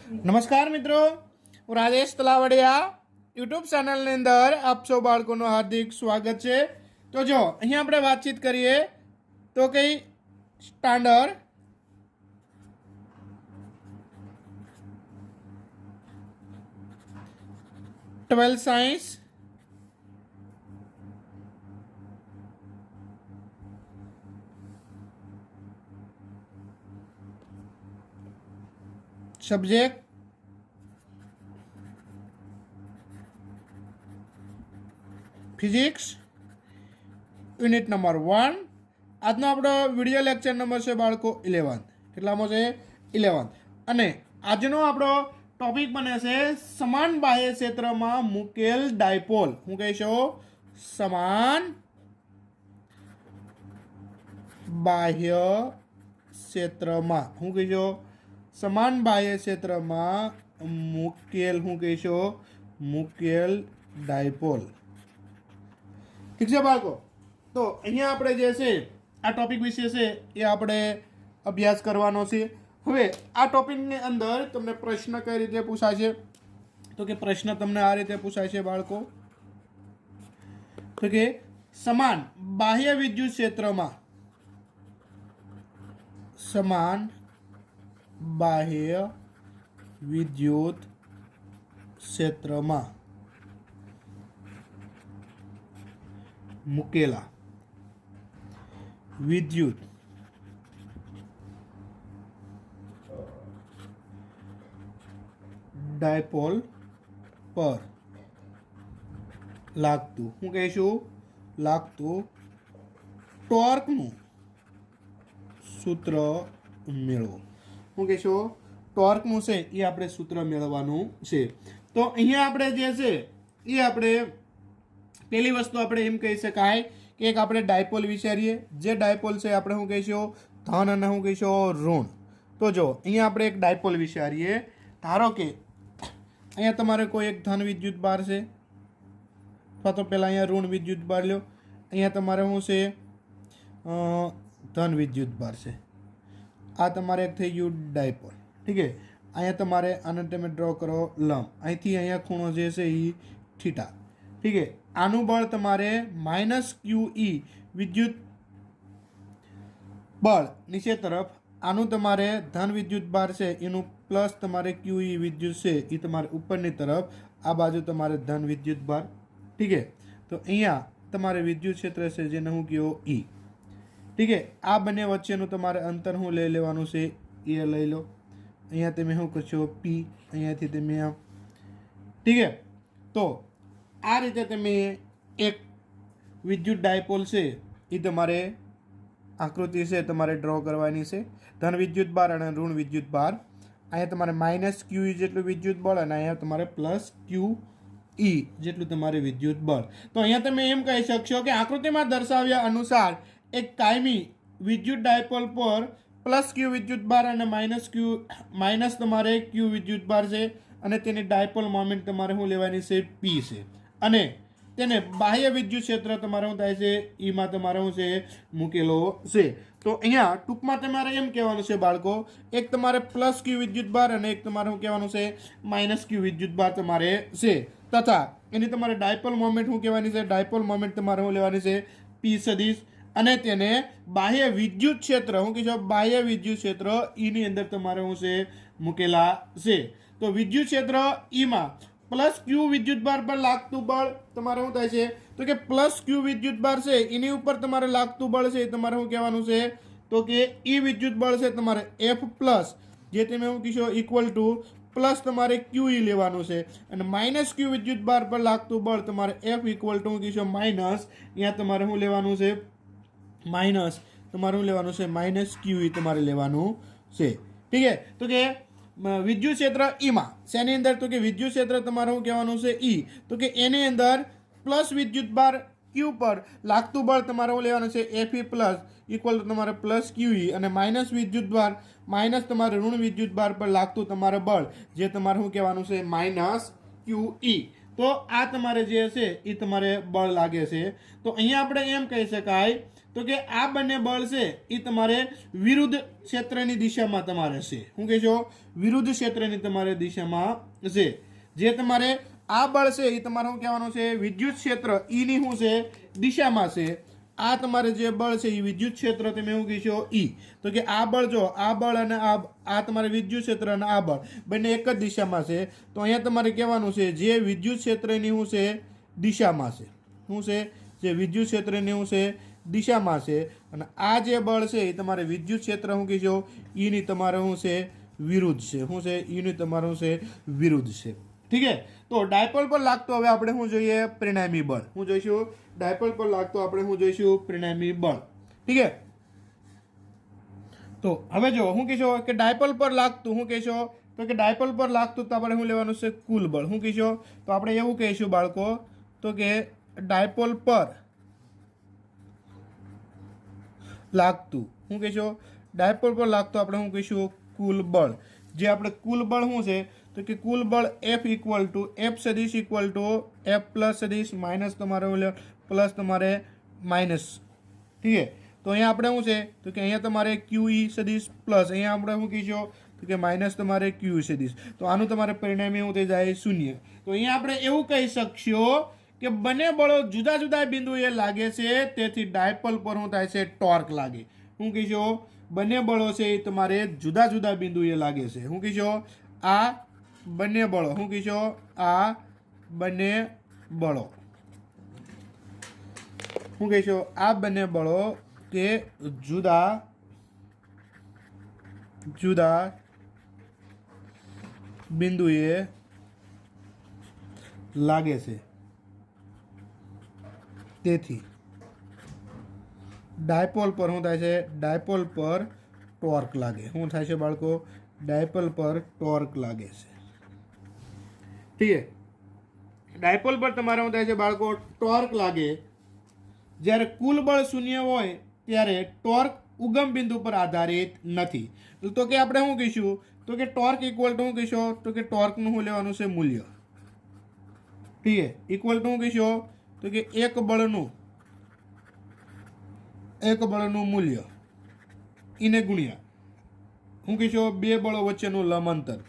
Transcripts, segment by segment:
નમસ્કાર મિત્રો, હું રાજેશ તલાવડિયા યુટ્યુબ ચેનલની અંદર આપ સૌ બાળકોનું હાર્દિક સ્વાગત છે. તો જો અહીંયા આપણે વાતચીત કરીએ તો કઈ standard 12 science subject physics unit number 1. આજનો આપણો વિડીયો લેક્ચર નંબર છે બાળકો 11. કેટલામાં છે? 11. અને આજનો આપણો ટોપિક બને છે સમાન બાહ્ય ક્ષેત્રમાં મૂકેલ ડાયપોલ. હું કહીશું સમાન બાહ્ય ક્ષેત્રમાં. હું કહીશું સમાન બાહ્ય ક્ષેત્રમાં મૂકેલ. હું કહીશું મૂકેલ ડાયપોલ. ઠીક છે બાળકો? તો અહીંયા આપણે જે છે આ ટોપિક વિશે છે એ આપણે અભ્યાસ કરવાનો છે. હવે આ ટોપિકની અંદર તમને પ્રશ્ન કઈ રીતે પૂછાય છે? તો કે પ્રશ્ન તમને આ રીતે પૂછાય છે બાળકો, તો કે સમાન બાહ્ય વિદ્યુત ક્ષેત્રમાં સમાન બાહ્ય વિદ્યુત ક્ષેત્રમાં મૂકેલા વિદ્યુત ડાયપોલ પર લાગતું, હું કહીશું લાગતું ટોર્કનું સૂત્ર મેળવો. હું કહીશું ટોર્કનું છે એ આપણે સૂત્ર મેળવવાનું છે. તો અહીંયા આપણે જે છે એ આપણે પહેલી વસ્તુ આપણે એમ કહી શકાય કે એક આપણે ડાયપોલ વિચારીએ. જે ડાયપોલ છે આપણે શું કહીશું ધન અને શું કહીશું ઋણ. તો જો અહીંયા આપણે એક ડાયપોલ વિચારીએ. ધારો કે અહીંયા તમારે કોઈ એક ધન વિદ્યુત બાર છે, અથવા તો પહેલાં અહીંયા ઋણ વિદ્યુત બાર લો. અહીંયા તમારે શું છે ધન વિદ્યુત બાર છે. આ તમારે એક થઈ ગયું ડાયપોલ. ઠીક છે? અહીંયા તમારે આને તમે ડ્રો કરો લંબ. અહીંથી અહીંયા ખૂણો જે છે એ થીટા. ઠીક છે? આનું બળ તમારે -QE વિદ્યુત બળ નીચે તરફ, આનું તમારે ધન વિદ્યુત બાર છે એનું પ્લસ તમારે QE વિદ્યુત છે એ તમારે ઉપરની તરફ, આ બાજુ તમારે ધન વિદ્યુત બાર. ઠીક છે? તો અહીંયા તમારે વિદ્યુત ક્ષેત્ર છે જેને હું કહ્યું E. ઠીક છે? આ બંને વચ્ચેનું તમારે અંતર હું લઈ લેવાનું છે એ લઈ લો. અહીંયા તમે શું કરશો P, અહીંયાથી તમે આમ. ઠીક છે? તો આ રીતે તમે એક વિદ્યુત ડાયપોલ છે એ તમારે આકૃતિ છે તમારે ડ્રો કરવાની છે. ધન વિદ્યુત બાર અને ઋણ વિદ્યુત બાર. અહીંયા તમારે -QE જેટલું વિદ્યુત બળ અને અહીંયા તમારે +QE જેટલું તમારે વિદ્યુત બળ. તો અહીંયા તમે એમ કહી શકશો કે આકૃતિમાં દર્શાવ્યા અનુસાર એક કાયમી વિદ્યુત ડાયપોલ પર +Q વિદ્યુત બાર અને માઇનસ તમારે Q વિદ્યુત બાર છે અને તેની ડાયપોલ મોમેન્ટ તમારે શું લેવાની છે P છે. અને તેને બાહ્ય વિદ્યુત ક્ષેત્ર તમારે શું થાય છે ઈમાં તમારે શું છે મૂકેલો છે. તો અહીંયા ટૂંકમાં તમારે એમ કહેવાનું છે બાળકો, એક તમારે +Q વિદ્યુત બાર અને એક તમારે શું કહેવાનું છે -Q વિદ્યુત બાર તમારે છે. તથા એની તમારે ડાયપોલ મોમેન્ટ શું કહેવાની છે? ડાયપોલ મોમેન્ટ તમારે શું લેવાની છે P સદિશ. અને તેને બાહ્ય વિદ્યુત ક્ષેત્ર, હું કહીશું બાહ્ય વિદ્યુત ક્ષેત્ર ઈની અંદર તમારે શું છે મૂકેલા છે. તો વિદ્યુત ક્ષેત્ર ઈમાં +Q વિદ્યુત બાર પર લાગતું બળ તમારે શું થાય છે? તો કે +Q વિદ્યુત બાર છે એની ઉપર તમારે લાગતું બળ છે તમારે શું કહેવાનું છે? તો કે E વિદ્યુત બળ છે તમારે F પ્લસ, જે તમે શું કહીશો ઇક્વલ ટુ પ્લસ તમારે QE લેવાનું છે. અને -Q વિદ્યુત બાર પર લાગતું બળ તમારે F ઇક્વલ ટુ શું કહીશો માઇનસ, અહીંયા તમારે શું લેવાનું છે માઇનસ, તમારે શું લેવાનું છે -QE તમારે લેવાનું છે. ઠીક છે? તો કે વિદ્યુત ક્ષેત્ર ઈમાં શેની અંદર? તો કે વિદ્યુત ક્ષેત્ર તમારે શું કહેવાનું છે E. તો કે એની અંદર પ્લસ વિદ્યુત બાર Q પર લાગતું બળ તમારે શું લેવાનું છે Fe પ્લસ ઇક્વલ ટુ તમારે +QE અને માઇનસ વિદ્યુત બાર માઇનસ તમારે ઋણ વિદ્યુત બાર પર લાગતું તમારે બળ જે તમારે શું કહેવાનું છે -QE. તો આ તમારે જે છે એ તમારે બળ લાગે છે. તો અહીંયા આપણે એમ કહી શકાય તો કે આ બંને બળ છે એ તમારે વિરુદ્ધ ક્ષેત્રની દિશામાં તમારે છે. શું કહેશો? વિરુદ્ધ ક્ષેત્રની તમારે દિશામાં છે. જે તમારે આ બળ છે એ તમારે શું કહેવાનું છે? વિદ્યુત ક્ષેત્ર ઈ ની શું છે? દિશામાં છે. આ તમારે જે બળ છે એ વિદ્યુત ક્ષેત્ર તમે શું કહેશો? ઈ. તો કે આ બળ જો આ બળ અને આ તમારે વિદ્યુત ક્ષેત્ર અને આ બળ બંને એક જ દિશામાં છે. તો અહીંયા તમારે કહેવાનું છે જે વિદ્યુત ક્ષેત્રની શું છે? દિશામાં છે. શું છે? જે વિદ્યુત ક્ષેત્રની શું છે? દિશામાં છે. અને આ જે બળ છે એ તમારે વિદ્યુત ક્ષેત્ર શું કહેશો? ઈની તમારે શું છે? વિરુદ્ધ છે. શું છે? ઈની તમારું છે વિરુદ્ધ છે. ઠીક છે. તો ડાયપોલ પર લાગતો હવે આપણે શું જોઈએ? પરિણામી બળ. શું જોઈશું? ડાયપોલ પર લાગતો આપણે શું જોઈશું? પરિણામી બળ. ઠીક છે. તો હવે જો શું કહેશો કે ડાયપોલ પર લાગતું શું કહેશો? તો કે ડાયપોલ પર લાગતું તો આપણે શું લેવાનું છે? કુલ બળ. શું કહેશો? તો આપણે એવું કહીશું બાળકો તો કે ડાયપોલ પર લાગતું શું કહેશો? ડાયપોલ પર લાગતું આપણે શું કહીશું? કુલ બળ. જે આપણે કુલ બળ શું છે? તો કે કુલ બળ F ઇક્વલ ટુ F સદિશ ઇક્વલ ટુ F પ્લસ સદિશ માઇનસ તમારે પ્લસ તમારે માઇનસ. ઠીક છે. તો અહીંયા આપણે શું છે? તો કે અહીંયા તમારે QE સદિશ પ્લસ અહીંયા આપણે શું કહીશું? તો કે માઇનસ તમારે QE સદિશ. તો આનું તમારે પરિણામી શું થઈ જાય? શૂન્ય. તો અહીંયા આપણે એવું કહી શકશો કે બંને બળો જુદા જુદા બિંદુએ લાગે છે, તેથી ડાયપોલ પર શું થાય છે? ટોર્ક લાગે. શું કહીશો? બંને બળો છે એ તમારે જુદા જુદા બિંદુએ લાગે છે. શું કહીશો? આ બંને બળો. શું કહીશો? આ બંને બળો. શું કહીશો? આ બંને બળો કે જુદા જુદા બિંદુએ લાગે છે, તેથી ડાયપોલ પર શું થાય છે? ડાયપોલ પર ટોર્ક લાગે. શું થાય છે બાળકો? ડાયપોલ પર ટોર્ક લાગે છે. ઠીક છે. ડાયપોલ પર તમારે શું થાય છે બાળકો? ટોર્ક લાગે. જ્યારે કુલ બળ શૂન્ય હોય ત્યારે ટોર્ક ઉગમ બિંદુ પર આધારિત નથી. તો કે આપણે શું કહીશું? તો કે ટોર્ક ઇક્વલ ટુ શું કહીશું? તો કે ટોર્કનું શું લેવાનું છે? મૂલ્ય. ઠીક છે. ઇક્વલ ટુ શું કહીશું? તો કે એક બળનું મૂલ્ય એને ગુણ્યા શું કહીશું? બે બળો વચ્ચેનું લંબ અંતર.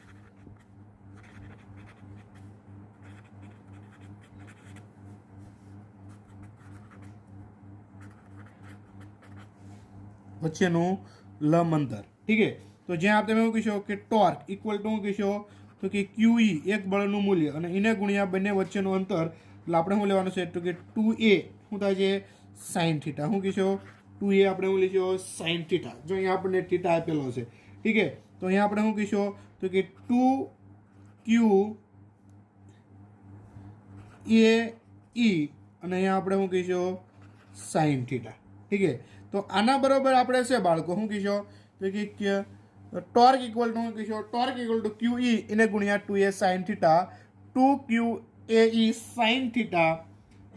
વચ્ચેનું લંબ અંતર. ઠીક છે. તો જ્યાં તમે શું કહીશો કે ટોર્ક ઇક્વલ ટુ શું કહીશો? તો કે QE એક બળનું મૂલ્ય અને એને ગુણ્યા બંને વચ્ચેનું અંતર. એટલે આપણે શું લેવાનું છે? તો કે 2A શું થાય છે? Sine theta. શું કહીશો? 2A આપણે શું લઈશું? Sine theta. જો અહીંયા આપણને થીટા આપેલો છે. ઠીક છે. તો અહીંયા આપણે શું કહીશું? તો કે 2QAE અને અહીંયા આપણે શું કહીશું? Sine theta. ઠીક છે. તો આના બરોબર આપણે છે બાળકો શું કહીશું? તો કે ટોર્ક ઇક્વલ ટુ શું કહીશું? ટોર્ક ઇક્વલ ટુ QE એને ગુણ્યા 2A sine theta. 2QAE sine theta.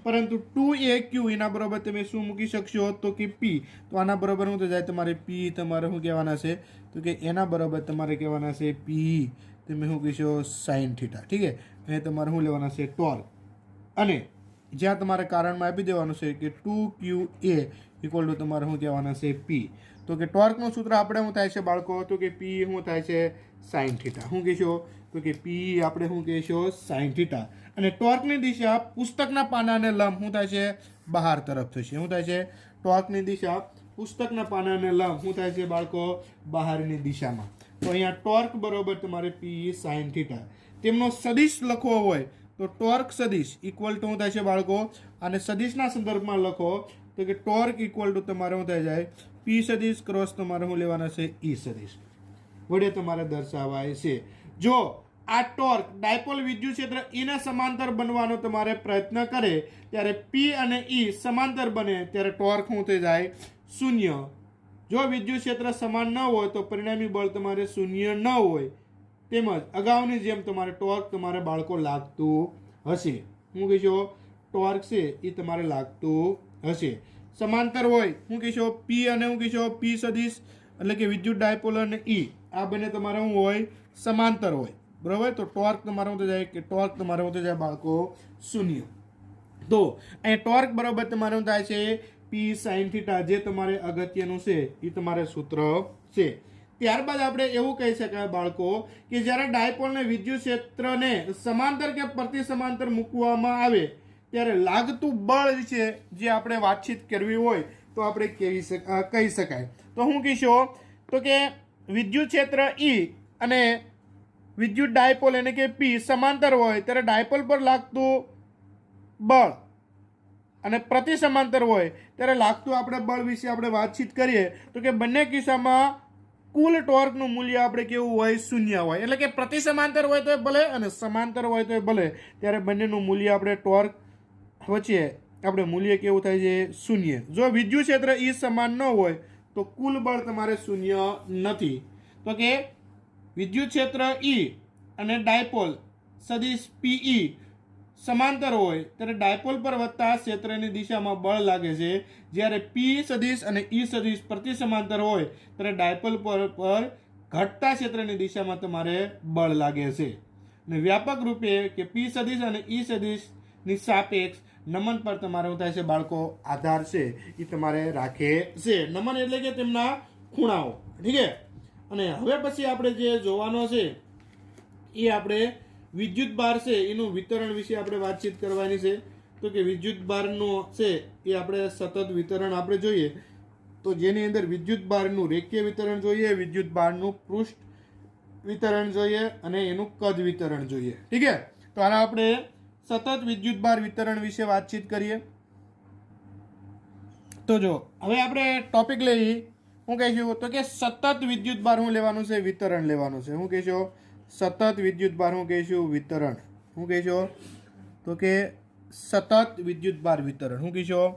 પરંતુ 2AQ એના બરોબર તમે શું મૂકી શકશો? તો કે P. તો આના બરોબર શું થઈ જાય? તમારે P તમારે શું કહેવાના છે? તો કે એના બરોબર તમારે કહેવાના છે P. તમે શું કહીશો? Sine theta. ઠીક છે. અહીંયા તમારે શું લેવાના છે? ટોર્ક. અને જ્યાં તમારે કારણમાં આપી દેવાનું છે કે 2QA ઇક્વલ ટુ તમારે શું કહેવાના છે? P. તો કે ટોર્કનું સૂત્ર આપણે શું થાય છે બાળકો? તો કે P શું થાય છે? Sine theta. શું કહેશો? તો કે P આપણે શું કહેશો? Sine theta. અને ટોર્કની દિશા પુસ્તકના પાનાને લંબ શું થાય છે? બહાર તરફ થશે. શું થાય છે? ટોર્કની દિશા પુસ્તકના પાનાને લંબ શું થાય છે બાળકો? બહારની દિશામાં. તો અહીંયા ટોર્ક બરોબર તમારે P સાઇન થીટા. તેમનો સદિશ લખવો હોય તો ટોર્ક સદિશ ઇક્વલ ટુ શું થાય છે બાળકો? અને સદિશના સંદર્ભમાં લખો તો કે ટોર્ક ઇક્વલ ટુ તમારે શું થઈ જાય? P સદિશ ક્રોસ તમારે શું લેવાના છે? E સદિશ વડે તમારે દર્શાવાય છે. જો આ ટોર્ક ડાયપોલ વિદ્યુત ક્ષેત્ર એના સમાંતર બનવાનો તમારે પ્રયત્ન કરે ત્યારે P અને E સમાંતર બને ત્યારે ટોર્ક શું થઈ જાય? શૂન્ય. જો વિદ્યુત ક્ષેત્ર સમાન ન હોય તો પરિણામી બળ તમારે શૂન્ય ન હોય. તેમજ અગાઉની જેમ તમારે ટોર્ક તમારે બાળકો લાગતું હશે. શું કહીશો? ટોર્ક છે એ તમારે લાગતું હશે. સમાંતર હોય શું કહીશો? P અને શું કહીશો? P સદિશ એટલે કે વિદ્યુત ડાયપોલ અને E આ બંને તમારે શું હોય? સમાંતર હોય. બરાબર. તો ટોર્ક તમારે શું થઈ જાય? કે ટોર્ક તમારે શું થઈ જાય બાળકો? શૂન્ય. તો અહીં ટોર્ક બરાબર તમારે શું થાય છે? પી સાઇન થીટા જે તમારે અગત્યનું છે એ તમારે સૂત્ર છે. ત્યારબાદ આપણે એવું કહી શકાય બાળકો કે જ્યારે ડાયપોલને વિદ્યુત ક્ષેત્રને સમાંતર કે પ્રતિ સમાંતર મૂકવામાં આવે ત્યારે લાગતું બળ છે જે આપણે વાતચીત કરવી હોય તો આપણે કહી શકાય. તો હું કહીશું તો કે વિદ્યુત ક્ષેત્ર ઈ અને વિદ્યુત ડાયપોલ એટલે કે પી સમાંતર હોય ત્યારે ડાયપોલ પર લાગતું બળ અને પ્રતિ સમાંતર હોય ત્યારે લાગતું આપણે બળ વિશે આપણે વાતચીત કરીએ તો કે બંને કિસ્સામાં કુલ ટોર્કનું મૂલ્ય આપણે કેવું હોય શૂન્ય હોય. એટલે કે પ્રતિ સમાંતર હોય તો ભલે અને સમાંતર હોય તો ભલે ત્યારે બંનેનું મૂલ્ય આપણે ટોર્ક વચ્ચે આપણે મૂલ્ય કેવું થાય છે શૂન્ય. જો વિદ્યુત ક્ષેત્ર ઈ સમાન ન હોય તો કુલ બળ તમારે શૂન્ય નથી. તો કે વિદ્યુત ક્ષેત્ર ઈ અને ડાયપોલ સદિશ પીઈ સમાંતર હોય ત્યારે ડાયપોલ પર વધતા ક્ષેત્રની દિશામાં બળ લાગે છે. જ્યારે પી સદિશ અને ઈ સદિશ પ્રતિ સમાંતર હોય ત્યારે ડાયપોલ પર ઘટતા ક્ષેત્રની દિશામાં તમારે બળ લાગે છે. અને વ્યાપક રૂપે કે પી સદિશ અને ઈ સદિશની સાપેક્ષ નમન પર તમારે શું થાય છે બાળકો આધાર છે એ તમારે રાખે છે. નમન એટલે કે તેમના ખૂણાઓ. ઠીક છે. અને હવે પછી આપણે જે જોવાનો છે એ આપણે વિદ્યુત ભાર છે એનું વિતરણ વિશે આપણે વાતચીત કરવાની છે. તો કે વિદ્યુત ભારનું છે એ આપણે સતત વિતરણ આપણે જોઈએ તો જેની અંદર વિદ્યુત ભારનું રેખીય વિતરણ જોઈએ, વિદ્યુત ભારનું પૃષ્ઠ વિતરણ જોઈએ અને એનું કદ વિતરણ જોઈએ. ઠીક છે. તો આને આપણે સતત વિદ્યુત ભાર વિતરણ વિશે વાતચીત કરીએ. તો જો હવે આપણે ટોપિક લઈ હું કહીશું તો કે સતત વિદ્યુત ભાર હું લેવાનું છે વિતરણ લેવાનું છે. હું કહીશું સતત વિદ્યુત ભાર હું કહીશું વિતરણ. હું કહીશું તો કે સતત વિદ્યુત ભાર વિતરણ. હું કહીશું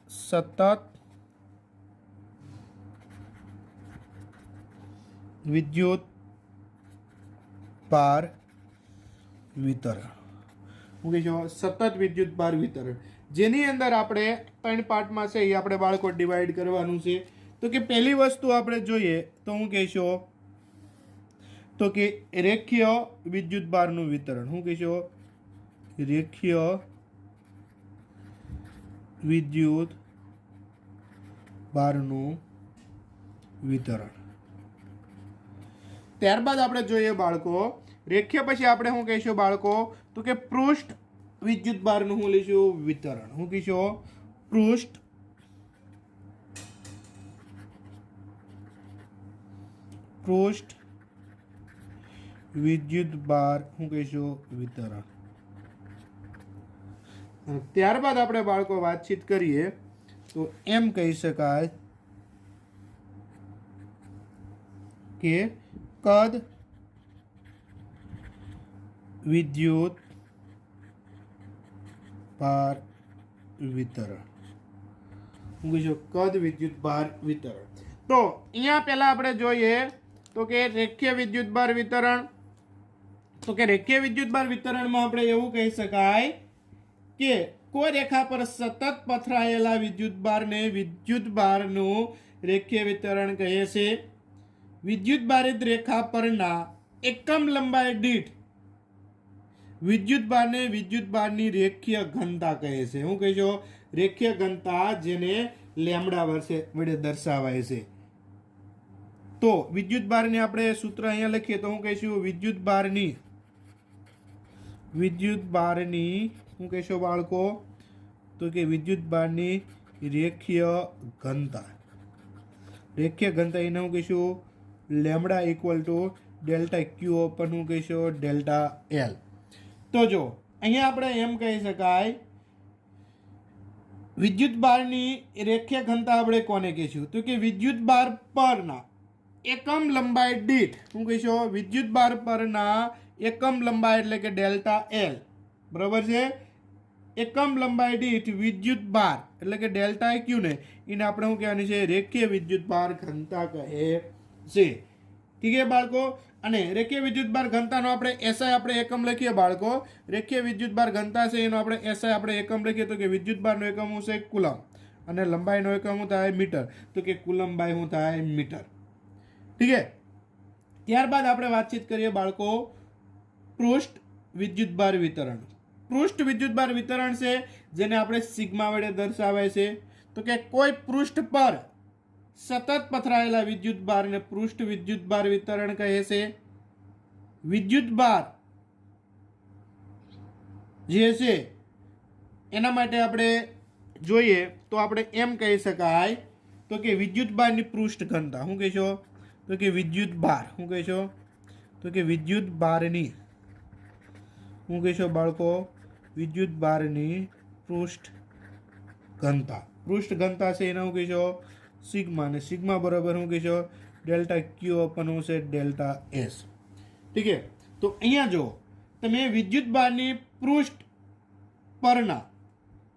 સતત વિદ્યુત ભાર વિતરણ. હું કહીશું સતત વિદ્યુત ભાર વિતરણ જેની અંદર આપણે 3 પાર્ટમાં છે એ આપણે બાળકો ડિવાઈડ કરવાનું છે. તો કે પહેલી વસ્તુ આપણે જોઈએ તો હું કહીશું તો કે રેખીય વિદ્યુત ભારનું વિતરણ. હું કહીશું રેખીય વિદ્યુત ભારનું વિતરણ. ત્યારબાદ આપણે જોઈએ બાળકો રેખીય પછી આપણે શું કહીશું બાળકો તો કે પૃષ્ઠ વિદ્યુત ભારનું હું લઈશું વિતરણ. હું કહીશું પૃષ્ઠ વિદ્યુત ભાર હું કહીશું વિતરણ. ત્યારબાદ આપણે બાળકો વાતચીત કરીએ તો એમ કહી શકાય કે કદ વિદ્યુત ભાર વિતરણ. હું કહીશું કદ વિદ્યુત ભાર વિતરણ. તો અહીંયા પહેલા આપણે જોઈએ તો કે રેખીય વિદ્યુત ભાર વિતરણ. તો કે રેખીય વિદ્યુત ભાર વિતરણમાં આપણે એવું કહી શકાય કે કોઈ રેખા પર સતત પથરાયેલા વિદ્યુત ભારને વિદ્યુત ભારનું રેખીય વિતરણ કહે છે. વિદ્યુત ભારિત રેખા પરના એકમ લંબાઈ દીઠ વિદ્યુત ભારને વિદ્યુત ભારની રેખીય ઘનતા કહે છે. હું કહીશું રેખીય ઘનતા જેને લેમ્બડા વડે દર્શાવાય છે. તો વિદ્યુત ભારની આપણે સૂત્ર અહીંયા લખીએ તો હું કહીશું વિદ્યુત ભારની હું કહીશું બાળકો તો કે વિદ્યુત ભારની રેખીય ઘનતા એને હું કહીશું lambda equal to delta Q open હું કહીશું ડેલ્ટા એલ. તો જો અહીંયા આપણે એમ કહી શકાય વિદ્યુત ભારની રેખીય ઘનતા આપણે કોને કહીશું તો કે વિદ્યુત ભાર પરના એકમ લંબાઈ દીઠ હું કહીશું વિદ્યુત ભાર પરના એકમ લંબાઈ એટલે કે ડેલ્ટા એલ બરાબર છે. એકમ લંબાઈ દીઠ વિદ્યુત ભાર એટલે કે ડેલ્ટા ક્યુ ને એને આપણે શું કહેવાની છે રેખીય વિદ્યુત ભાર ઘનતા કહે છે. ઠીક છે બાળકો. અને રેખીય વિદ્યુત ભાર ઘનતાનો આપણે એસઆઈ આપણે એકમ લખીએ બાળકો. રેખીય વિદ્યુત ભાર ઘનતા છે એનો આપણે એસઆઈ આપણે એકમ લખીએ તો કે વિદ્યુત ભારનો એકમ શું છે કુલમ અને લંબાઈનો એકમ શું થાય મીટર. તો કે કુલમ બાય શું થાય મીટર. ઠીક છે. ત્યારબાદ આપણે વાતચીત કરીએ બાળકો પૃષ્ઠ વિદ્યુત ભાર વિતરણ. પૃષ્ઠ વિદ્યુત ભાર વિતરણ છે જેને આપણે સિગ્મા વડે દર્શાવાય છે. तो कि कोई पृष्ठ पर सतत पथराયેલા विद्युत भार ने पृष्ठ विद्युत भार वितरण कहे छे। विद्युत भार जे छे एना माटे आपणे જોઈએ તો આપણે એમ કહી શકાય તો કે વિદ્યુત ભારની પૃષ્ઠ ઘનતા શું કહેશો તો કે વિદ્યુત ભાર શું કહેશો તો કે વિદ્યુત ભારની શું કહેશો બાળકો વિદ્યુત ભારની પૃષ્ઠ ઘનતા છે એને શું કહેશો સિગ્મા ને સિગ્મા બરાબર શું કહેશો ડેલ્ટા ક્યુ અપન શું છે ડેલ્ટા એસ ઠીક છે તો અહીંયા જો તમે વિદ્યુત ભારની પૃષ્ઠ પરના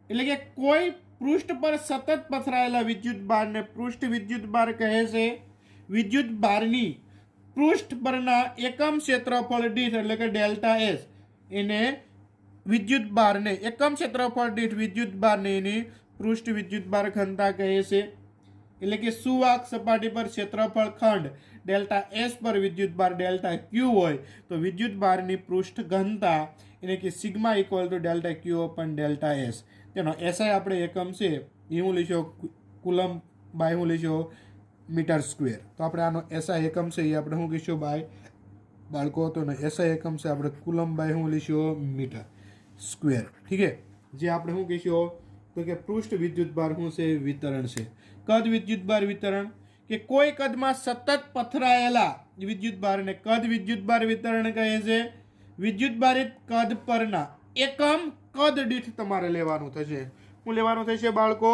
એટલે કે કોઈ પૃષ્ઠ પર સતત પથરાયેલા વિદ્યુત ભારને પૃષ્ઠ વિદ્યુત ભાર કહે છે। વિદ્યુત ભારની પૃષ્ઠ પરના એકમ ક્ષેત્રફળ દીઠ એટલે કે ડેલ્ટા એસ એને વિદ્યુત ભારને એકમ ક્ષેત્રફળ દીઠ વિદ્યુત ભારને એની પૃષ્ઠ વિદ્યુત ભાર ઘનતા કહે છે। એટલે કે સુવાહક સપાટી પર ક્ષેત્રફળ ખંડ ડેલ્ટા એસ પર વિદ્યુત ભાર ડેલ્ટા ક્યુ હોય તો વિદ્યુત ભારની પૃષ્ઠ ઘનતા એટલે કે sigma equal to delta Q upon delta S તેનો એસઆઈ આપણે એકમ છે એ હું લઈશું કુલમ બાય હું લઈશું મીટર સ્ક્વેર તો આપણે આનો એસઆઈ એકમ છે એ આપણે શું કહીશું બાય બાળકો તો એસઆઈ એકમ છે આપણે કુલમ બાય શું લઈશું મીટર સ્ક્વેર ઠીક છે જે આપણે શું કહીશું તો કે પૃષ્ઠ વિદ્યુત ભાર શું છે વિતરણ છે। કદ વિદ્યુત ભાર વિતરણ કે કોઈ કદમાં સતત પથરાયેલા વિદ્યુત ભારને કદ વિદ્યુત ભાર વિતરણ કહે છે। વિદ્યુત ભારિત કદ પરના એકમ કદ દીઠ તમારે લેવાનું થશે શું લેવાનું થશે બાળકો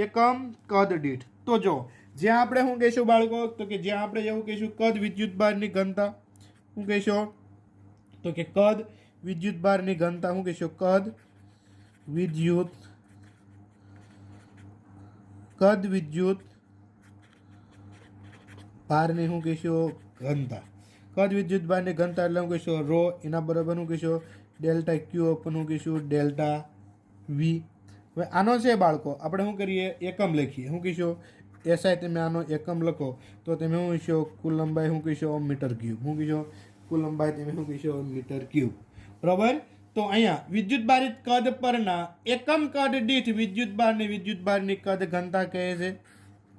એકમ કદ દીઠ તો જો જ્યાં આપણે શું કહીશું બાળકો તો કે જ્યાં આપણે એવું કહીશું કદ વિદ્યુત ભારની ઘનતા શું કહીશું તો કે કદ વિદ્યુત ભારની ઘનતા શું કહીશું કદ વિદ્યુત ભારની શું કહીશું ઘનતા કદ વિદ્યુત ભારની ઘનતા એટલે શું કહીશું રો એના બરાબર શું કહીશું ડેલ્ટા ક્યુ અપન શું કહીશું ડેલ્ટા વી। હવે આનો છે બાળકો આપણે શું કરીએ એકમ લખીએ શું કહીશું એસઆઈ તમે આનો એકમ લખો તો તમે શું કહીશો કુલમ બાય શું કહીશો મીટર ક્યુબ શું કહીશો કુલમ બાય તમે શું કહીશો મીટર ક્યુબ બરાબર। તો અહીંયા વિદ્યુત ભારિત કદ પરના એકમ કદ દીઠ વિદ્યુત ભારની કદ ઘનતા કહે છે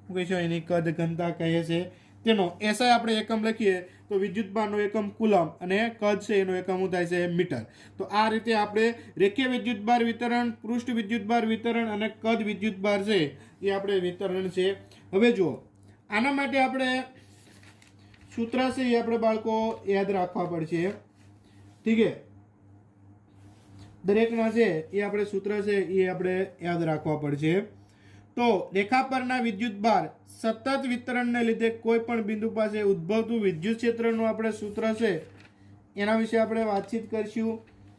શું કહીશો એની કદ ઘનતા કહે છે તેનો એસઆઈ આપણે એકમ લખીએ તો વિદ્યુત ભારનો એકમ કુલમ અને કદ છે એનો એકમ શું થાય છે મીટર। તો આ રીતે આપણે રેખીય વિદ્યુત ભાર વિતરણ પૃષ્ઠ વિદ્યુત ભાર વિતરણ અને કદ વિદ્યુત ભાર છે એ આપણે વિતરણ છે। હવે જુઓ આના માટે આપણે સૂત્ર છે એ આપણે બાળકો યાદ રાખવા પડશે ઠીક છે દરેકના છે એ આપણે સૂત્ર છે એ આપણે યાદ રાખવા પડશે। તો રેખા પરના વિદ્યુત ભાર સતત વિતરણને લીધે કોઈ પણ બિંદુ પાસે ઉદ્ભવતું વિદ્યુત ક્ષેત્રનું આપણે સૂત્ર છે એના વિશે આપણે વાતચીત કરીશું।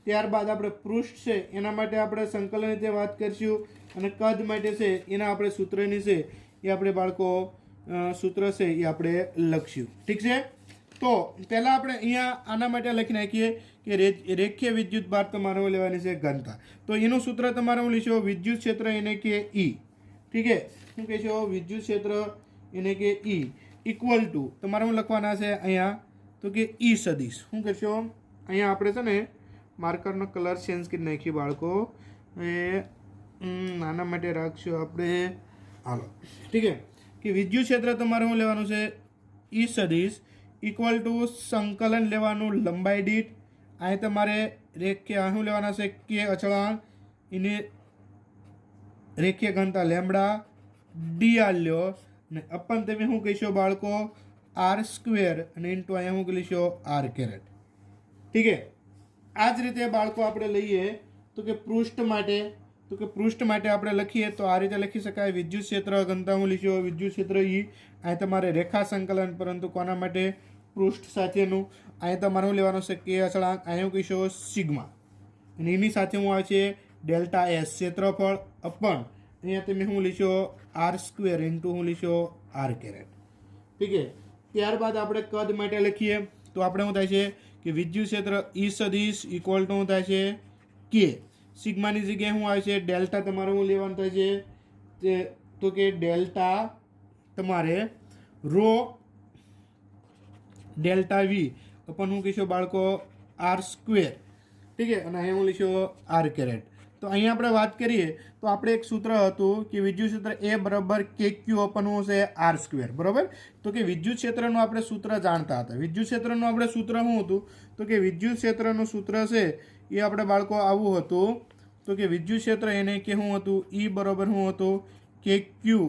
ત્યારબાદ આપણે પૃષ્ઠ છે એના માટે આપણે સંકલન રીતે વાત કરીશું અને કદ માટે છે એના આપણે સૂત્રની છે એ આપણે બાળકો સૂત્ર છે એ આપણે લખશું ઠીક છે। તો પહેલાં આપણે અહીંયા આના માટે લખી નાખીએ કે રેખીય વિદ્યુત ભાર તમારે લેવાની છે ઘનતા તો એનું સૂત્ર તમારે હું લઈશું વિદ્યુત ક્ષેત્ર એને કે ઈ ઠીક છે શું કહેશો વિદ્યુત ક્ષેત્ર એને કે ઈ ઇક્વલ ટુ તમારે શું લખવાના છે અહીંયા તો કે ઈ સદિશ શું કહેશો અહીંયા આપણે છે ને માર્કરનો કલર ચેન્જ કરી નાખીએ બાળકો એ આના માટે રાખશું આપણે હાલો ઠીક છે કે વિદ્યુત ક્ષેત્ર તમારે શું લેવાનું છે ઈ સદિશ ઇક્વલ ટુ સંકલન લેવાનું લંબાઈ દીઠ અહીં તમારે રેખીય શું લેવાના છે કે અચળાંક એની રેખીય ઘનતા લેમડા ડી આર લ્યો ને અપન તમે શું કહીશો બાળકો આર સ્ક્વેર અને ઇન્ટુ અહીંયા શું કહીશો આર કેરેટ ઠીક છે। આ જ રીતે બાળકો આપણે લઈએ તો કે પૃષ્ઠ માટે આપણે લખીએ તો આ રીતે લખી શકાય વિદ્યુત ક્ષેત્ર ઘનતા હું લઈશું વિદ્યુત ક્ષેત્ર ઈ અહીં તમારે રેખા સંકલન પરંતુ કોના માટે પૃષ્ઠ સાથેનું અહીં તમારે શું લેવાનું છે કે અચળાંક અહીં કહીશો સિગ્મા અને એની સાથે હું આવે છે ડેલ્ટા એસ ક્ષેત્રફળ અપન અહીંયા તમે શું લઈશો આર સ્ક્વેર ઇન્ટુ શું લઈશો આર કેરેટ ઠીક છે। ત્યારબાદ આપણે કદ માટે લખીએ તો આપણે શું થાય છે કે વિદ્યુત ક્ષેત્ર ઈ સદિશ ઇક્વલ ટુ શું થાય છે કે સિગ્માની જગ્યાએ શું આવે છે ડેલ્ટા તમારે શું લેવાનું થાય છે તે તો કે ડેલ્ટા તમારે રો ડેલ્ટા વી અપન શું કહીશો બાળકો આર સ્ક્વેર ઠીક છે અને અહીંયા હું લઈશું આર કેરેટ। તો તો અહીંયા આપણે વાત કરીએ તો આપણે એક સૂત્ર હતું કે વિદ્યુત ક્ષેત્ર એ બરાબર કે ક્યુ અપન શું છે આર સ્ક્વેર, બરાબર. તો કે વિદ્યુત ક્ષેત્રનું આપણે સૂત્ર જાણતા હતા. વિદ્યુત ક્ષેત્રનું આપણે સૂત્ર શું હતું? તો કે વિદ્યુત ક્ષેત્રનું સૂત્ર છે એ આપણે બાળકો આવું હતું. તો કે વિદ્યુત ક્ષેત્ર એને કે શું હતું? ઈ બરાબર શું હતું? કે ક્યુ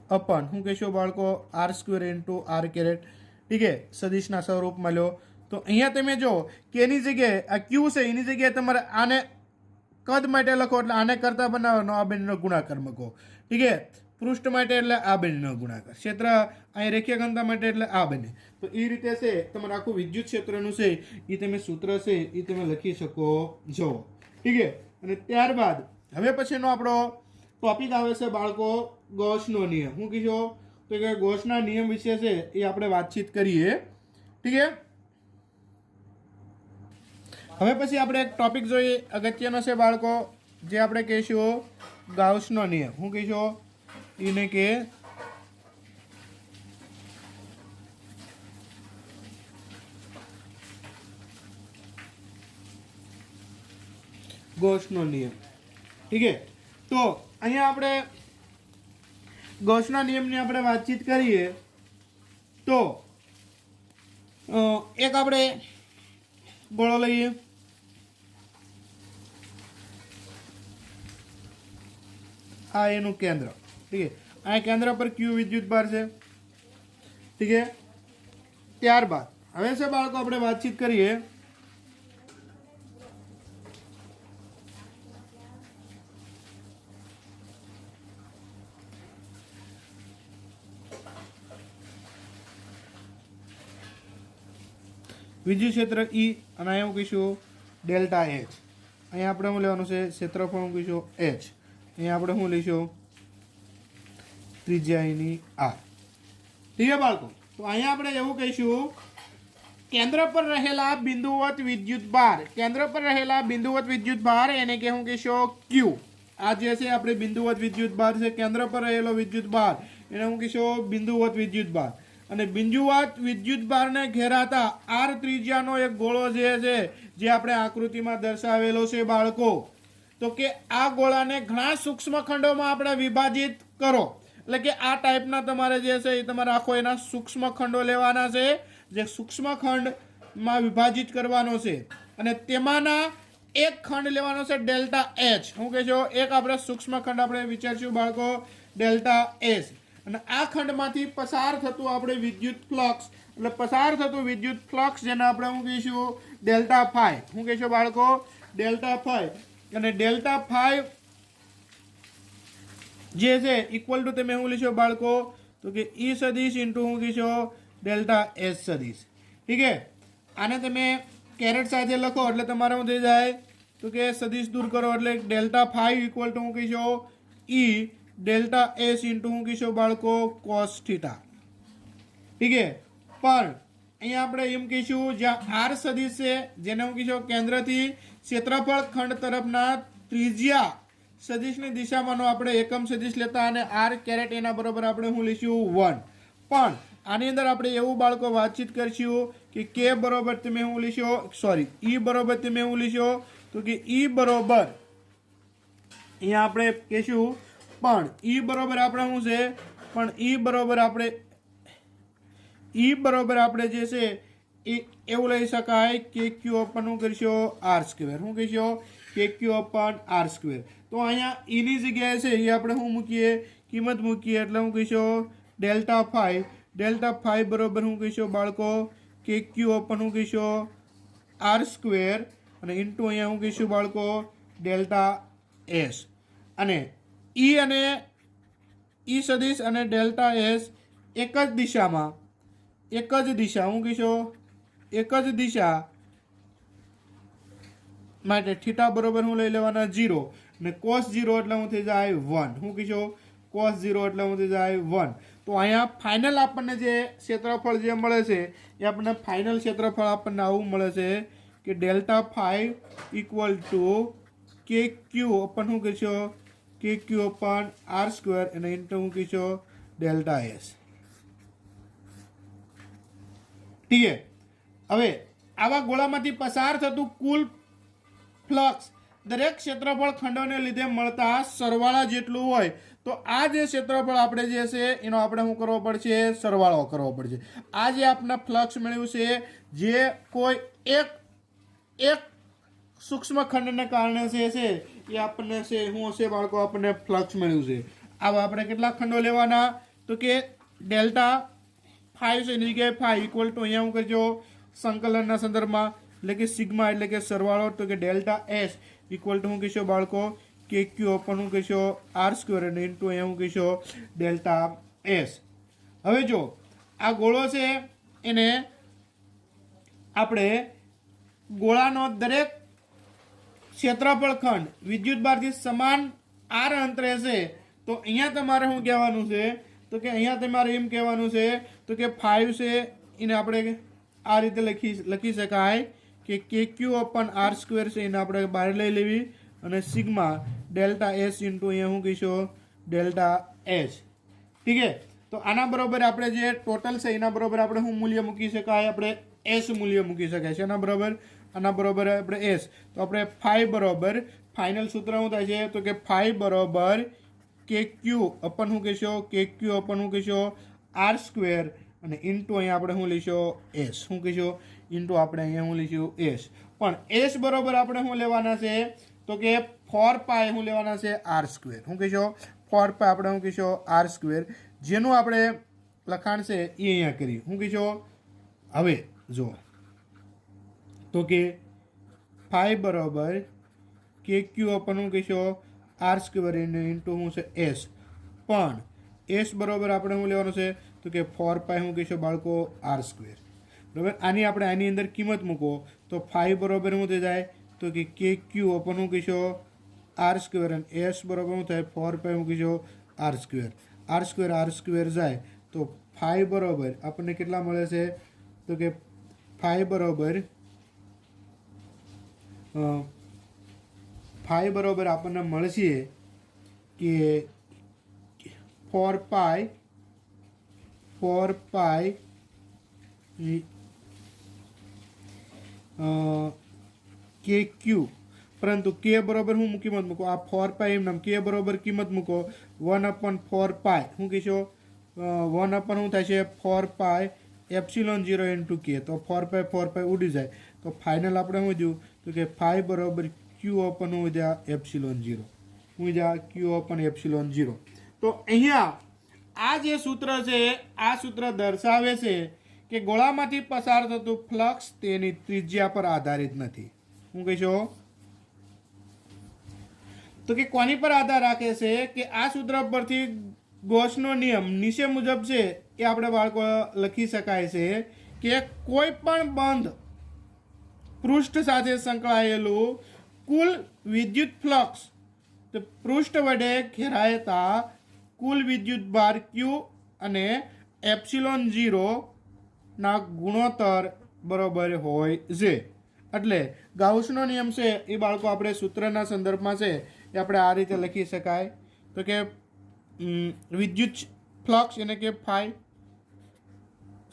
અપન શું કહેશો બાળકો? R square into r caret. ઠીક છે, સદિશના સ્વરૂપમાં લો. તો અહીંયા તમે જો કે એની જગ્યાએ આ ક્યુ છે એની જગ્યાએ તમારે આને કદ માટે લખો એટલે આને કરતા બનાવવાનો, આ બંનેનો ગુણાકાર મૂકો. ઠીક છે, પૃષ્ઠ માટે એટલે આ બંનેનો ગુણાકાર, ક્ષેત્ર અહીં રેખીય ઘનતા માટે એટલે આ બંને. તો એ રીતે છે તમારે આખું વિદ્યુત ક્ષેત્રનું છે એ તમે સૂત્ર છે એ તમે લખી શકો છો. ઠીક છે, અને ત્યારબાદ હવે પછીનો આપણો ટોપિક આવે છે બાળકો ગૌસનો નિયમ. શું કીધો? તો કે ગૌસના નિયમ વિશે છે એ આપણે વાતચીત કરીએ. ઠીક છે, હવે પછી આપણે એક ટોપિક જોઈએ અગત્યનો છે બાળકો, જે આપણે કહીશું ગાઉસનો નિયમ. શું કહીશું? એને કે ગૌસનો નિયમ. ઠીક છે, તો અહીંયા આપણે ગૌસના નિયમની આપણે વાતચીત કરીએ તો એક આપણે ગોળો લઈએ. આ એનું કેન્દ્ર. ઠીક છે, આ કેન્દ્ર પર ક્યુ વિદ્યુત ભાર છે. ઠીક છે, ત્યારબાદ હવે છે બાળકો આપણે વાતચીત કરીએ વિદ્યુત ક્ષેત્ર ઈ અને અહીંયા હું કહીશું ડેલ્ટા એચ. અહીંયા આપણે શું લેવાનું છે? ક્ષેત્રફળ હું કહીશું એચ. અહીંયા આપણે શું લઈશું? ત્રિજ્યા એની આર. ઠીક છે બાળકો, તો અહીંયા આપણે એવું કહીશું કેન્દ્ર પર રહેલા બિંદુવત વિદ્યુત ભાર, કેન્દ્ર પર રહેલા બિંદુવત વિદ્યુત ભાર એને કે શું કહીશું? ક્યુ. આ જે છે આપણે બિંદુવત વિદ્યુત ભાર છે, કેન્દ્ર પર રહેલો વિદ્યુત ભાર એને હું કહીશું બિંદુવત વિદ્યુત ભાર. અને બિંદુવત વિદ્યુત ભારને ઘેરાતા આર ત્રિજ્યાનો એક ગોળો જે છે જે આપણે આકૃતિમાં દર્શાવેલો છે બાળકો. તો કે આ ગોળાને ઘણા સૂક્ષ્મ ખંડોમાં આપણે વિભાજિત કરો. એટલે કે આ ટાઈપના તમારે જે છે એ તમારે આખો એના સૂક્ષ્મ ખંડો લેવાના છે, જે સૂક્ષ્મ ખંડમાં વિભાજિત કરવાનો છે. અને તેમાંના એક ખંડ લેવાનો છે ડેલ્ટા એચ. શું કહેશો? એક આપણે સૂક્ષ્મ ખંડ આપણે વિચારશું બાળકો ડેલ્ટા એચ. અને આ ખંડમાંથી પસાર થતું આપણે વિદ્યુત ફ્લક્સ, એટલે પસાર થતું વિદ્યુત ફ્લક્સ જેને આપણે શું કહીશું? Delta phi. શું કહીશું બાળકો? Delta phi. અને ડેલ્ટા ફાઈ જે છે ઇક્વલ ટુ તમે શું લીધો બાળકો? તો કે ઈ સદિશ ઇન્ટુ શું કહીશો? ડેલ્ટા એસ સદિશ. ઠીક છે, આને તમે કેરેટ સાથે લખો એટલે તમારે શું થઈ જાય? તો કે સદિશ દૂર કરો એટલે ડેલ્ટા ફાઈ ઇક્વલ ટુ શું કહીશો? ઈ ડેલ્ટા એસ ઇન્ટુ શું કહીશું બાળકો? Cos theta. ઠીક છે, પણ અહીંયા આપણે એમ કહીશું જ્યાં આર સદિશ છે જેને હું કહીશું કેન્દ્રથી ક્ષેત્રફળ ખંડ તરફના ત્રિજ્યા સદિશની દિશામાંનો આપણે એકમ સદિશ લેતા અને આર કેરેટ એના બરોબર આપણે શું લઈશું? 1. પણ આની અંદર આપણે એવું બાળકો વાતચીત કરીશું કે કે બરોબર તમે શું લઈશો? સોરી, ઈ બરોબર તમે શું લઈશો? તો કે ઈ બરોબર અહીંયા આપણે કહીશું પણ ઈ બરોબર આપણે શું છે? પણ ઈ બરોબર આપણે જે છે એ એવું લઈ શકાય કે ક્યુ અપન શું કરીશું? R square. શું કહીશું? કે ક્યુ અપન આર સ્ક્વેર. તો અહીંયા ઈની જગ્યાએ છે એ આપણે શું મૂકીએ? કિંમત મૂકીએ એટલે શું કહીશું? Delta phi. ડેલ્ટા ફાઈ બરોબર શું કહીશું બાળકો? કે ક્યુ અપન શું કહીશું? R square. અને ઇન્ટુ અહીંયા શું કહીશું બાળકો? Delta S. અને ઈ અને ઈ સદિશ અને ડેલ્ટા એસ એક જ દિશામાં, એક જ દિશા શું કહીશો? એક જ દિશા માટે થીટા બરોબર શું લઈ લેવાના? 0. ને કોસ 0 એટલે શું થઈ જાય? 1. શું કહીશો? કોસ 0 એટલે શું થઈ જાય? 1. તો અહીંયા ફાઇનલ આપણને જે ક્ષેત્રફળ જે મળે છે એ આપણને ફાઇનલ ક્ષેત્રફળ આપણને આવું મળે છે કે ડેલ્ટા ફાઈ ઇક્વલ ટુ કે ક્યુ અપન શું કહીશો? કે ક્યુ અપન આર સ્ક્વેર અને ઇન્ટુ શું કહીશો? Delta S. ઠીક છે, હવે આવા ગોળામાંથી પસાર થતું કુલ ફ્લક્સ દરેક ક્ષેત્રફળ ખંડોને લીધે મળતા સરવાળા જેટલું હોય તો આ જે ક્ષેત્રફળ આપણે જે છે એનો આપણે શું કરવો પડશે? સરવાળો કરવો પડશે. આ જે આપણે ફ્લક્સ મેળવ્યું છે જે કોઈ એક સૂક્ષ્મ ખંડને કારણે છે એ આપણને છે શું હશે બાળકો? આપણને ફ્લક્સ મળ્યું છે. આવા આપણે કેટલા ખંડો લેવાના? તો કે ડેલ્ટા 5 છે એની જગ્યાએ 5 ઇક્વલ ટુ અહીંયા શું કરજો? સંકલનના સંદર્ભમાં એટલે કે સિગ્મા એટલે કે સરવાળો, તો કે ડેલ્ટા એસ ઇક્વલ ટુ શું કહેશો બાળકો? કે ક્યુ ઓપન શું કહેશો? આર સ્ક્વેર અને ઇન્ટુ અહીંયા શું કહેશો? Delta S. હવે જો આ ગોળો છે એને આપણે ગોળાનો દરેક ક્ષેત્રફળ ખંડ વિદ્યુત ભારથી સમાન આર અંતરે છે તો અહીંયા તમારે શું કહેવાનું છે? તો કે અહીંયા તમારે એમ કહેવાનું છે તો કે 5 છે એને આપણે આ રીતે લખી શકાય કે ક્યુ ઓપન આર સ્ક્વેર છે એને આપણે બહાર લઈ લેવી અને સિગ્મા ડેલ્ટા એસ ઇન્ટુ અહીંયા શું કહીશું? Delta H. ઠીક છે. તો આના બરોબર આપણે જે ટોટલ છે એના બરોબર આપણે શું મૂલ્ય મૂકી શકાય? આપણે એસ મૂલ્ય મૂકી શકાય છે. એના બરોબર આના બરોબર આપણે એસ. તો આપણે 5 બરોબર ફાઇનલ સૂત્ર શું થાય છે? તો કે 5 બરોબર કે ક્યુ અપન શું કહેશો? કે ક્યુ અપન શું કહેશો? આર સ્ક્વેર અને ઇન્ટુ અહીંયા આપણે શું લઈશું? એસ. શું કહીશું? ઇન્ટુ આપણે અહીંયા શું લઈશું? એસ. પણ એસ બરોબર આપણે શું લેવાના છે? તો કે 4 પાય શું લેવાના છે? R square. શું કહીશું? 4 પાય આપણે શું કહીશું? R square. જેનું આપણે લખાણ છે એ અહીંયા કરી. શું કહીશું? હવે જો તો કે 5 બરોબર કે ક્યુ અપન શું કહીશું? આર સ્ક્વેર ઇન્ટુ શું છે? એસ. પણ એસ બરોબર આપણે શું લેવાનું છે? તો કે 4 પાય શું કહીશું બાળકો? R square. બરાબર. આપણે આની અંદર કિંમત મૂકો તો 5 બરોબર શું થઈ જાય? તો કે ક્યુ અપન શું કહીશું? આર સ્ક્વેર અને એસ બરોબર શું થાય? 4 પાય શું કહીશું? R square. આર સ્ક્વેર જાય તો 5 બરોબર આપણને કેટલા મળે છે? તો કે 5 બરોબર 5 બરોબર આપણને મળશે કે 4 પાય કે ક્યુ. પરંતુ કે બરોબર હું કિંમત મૂકો? આ 4 પાય એમ નામ કે બરોબર કિંમત મૂકો 1/4 પાય. શું કહીશો? 1 અપન શું થાય છે? 4 પાય એપ્સિલોન 0 ઇન્ટુ કે. તો 4 પાય ઉડી જાય. તો ફાઇનલ આપણે શું થયું? તો કે 5 બરોબર ક્યુ ઓપન શું વધ્યા? એપ્સિલોન 0. શું વધ્યા? ક્યુ ઓપન એપ્સિલોન 0. તો અહીંયા આ જે સૂત્ર છે આ સૂત્ર દર્શાવે છે કે ગોળામાંથી પસાર થતું ફ્લક્સ તેની ત્રિજ્યા પર આધારિત નથી. શું કહીશો? તો કે કોની પર આધાર રાખે છે? કે આ સૂત્ર પરથી ગોસનો નિયમ નીચે મુજબ છે એ આપણે બાળકો લખી શકાય છે કે કોઈ પણ બંધ પૃષ્ઠ સાથે સંકળાયેલું કુલ વિદ્યુત ફ્લક્સ તો પૃષ્ઠ વડે ઘેરાયેતા કુલ વિદ્યુત ભાર ક્યુ અને એપ્સિલોન 0 ના ગુણોત્તર બરોબર હોય છે. એટલે ગાઉસનો નિયમ છે એ બાળકો આપણે સૂત્રના સંદર્ભમાં છે એ આપણે આ રીતે લખી શકાય તો કે વિદ્યુત ફ્લક્સ એટલે કે ફાઈ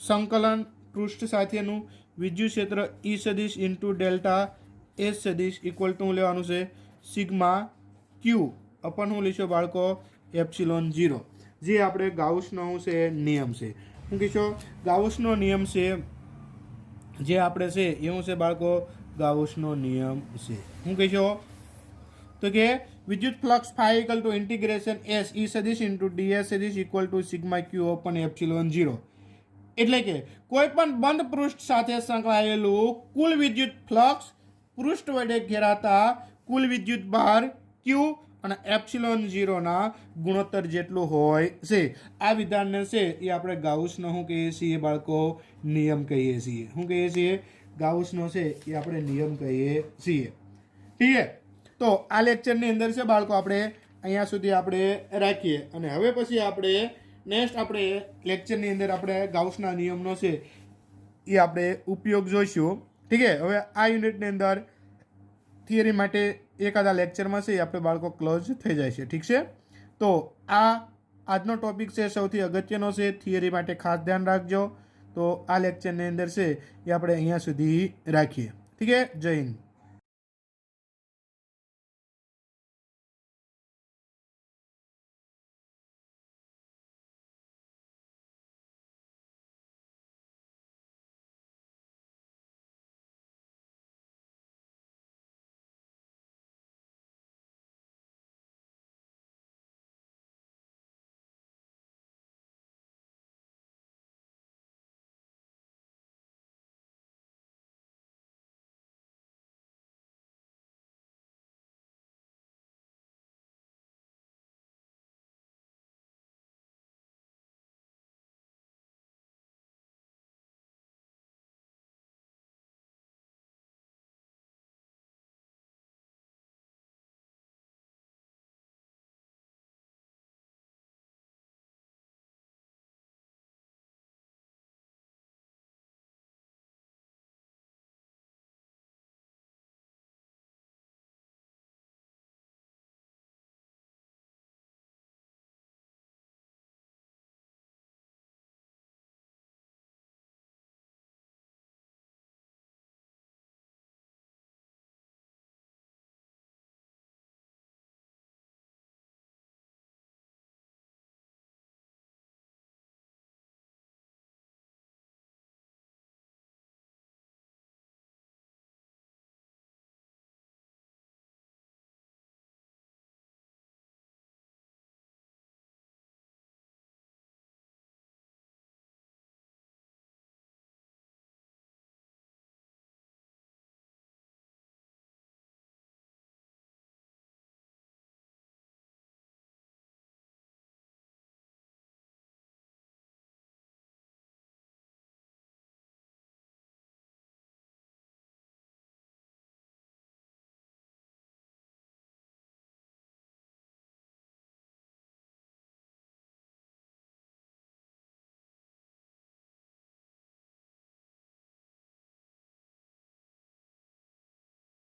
સંકલન પૃષ્ઠ સાથેનું વિદ્યુત ક્ષેત્ર ઈ સદિશ ઇન્ટુ ડેલ્ટા એસ સદિશ ઇક્વલ ટુ લેવાનું છે સિગ્મા ક્યુ અપન હું લઈશું બાળકો એપ્સિલોન 0 જે આપણે ગાઉસનો છે નિયમ છે. શું કહીશો? ગાઉસનો નિયમ છે જે આપણે છે એવું છે બાળકો ગાઉસનો નિયમ છે. શું કહીશો? તો કે વિદ્યુત flux phi equal to integration s e સદિશ ઇન્ટુ ડીએસ સદિશ equal to sigma q upon epsilon 0. એટલે કે કોઈ પણ બંધ પૃષ્ઠ સાથે સંકળાયેલું કુલ વિદ્યુત ફ્લક્સ પૃષ્ઠ વડે ઘેરાતા કુલ વિદ્યુત ભાર ક્યુ અને એપ્સિલોન 0 ના ગુણોત્તર જેટલું હોય છે. આ વિધાનને છે એ આપણે ગાઉસનો શું કહીએ છીએ બાળકો? નિયમ કહીએ છીએ. શું કહીએ છીએ? ગાઉસનો છે એ આપણે નિયમ કહીએ છીએ. ઠીક છે. તો આ લેક્ચરની અંદર છે બાળકો આપણે અહીંયા સુધી આપણે રાખીએ અને હવે પછી આપણે નેક્સ્ટ આપણે લેક્ચરની અંદર આપણે ગાઉસના નિયમનો છે એ આપણે ઉપયોગ જોઈશું. ઠીક છે. હવે આ યુનિટની અંદર થિયરી માટે એકાદા લેક્ચરમાં છે એ આપણે બાળકો ક્લોઝ થઈ જાય છે. ઠીક છે. તો આ આજનો ટોપિક છે સૌથી અગત્યનો છે. થિયરી માટે ખાસ ધ્યાન રાખજો. તો આ લેક્ચરની અંદર છે એ આપણે અહીંયા સુધી રાખીએ. ઠીક છે. જય હિન્દ.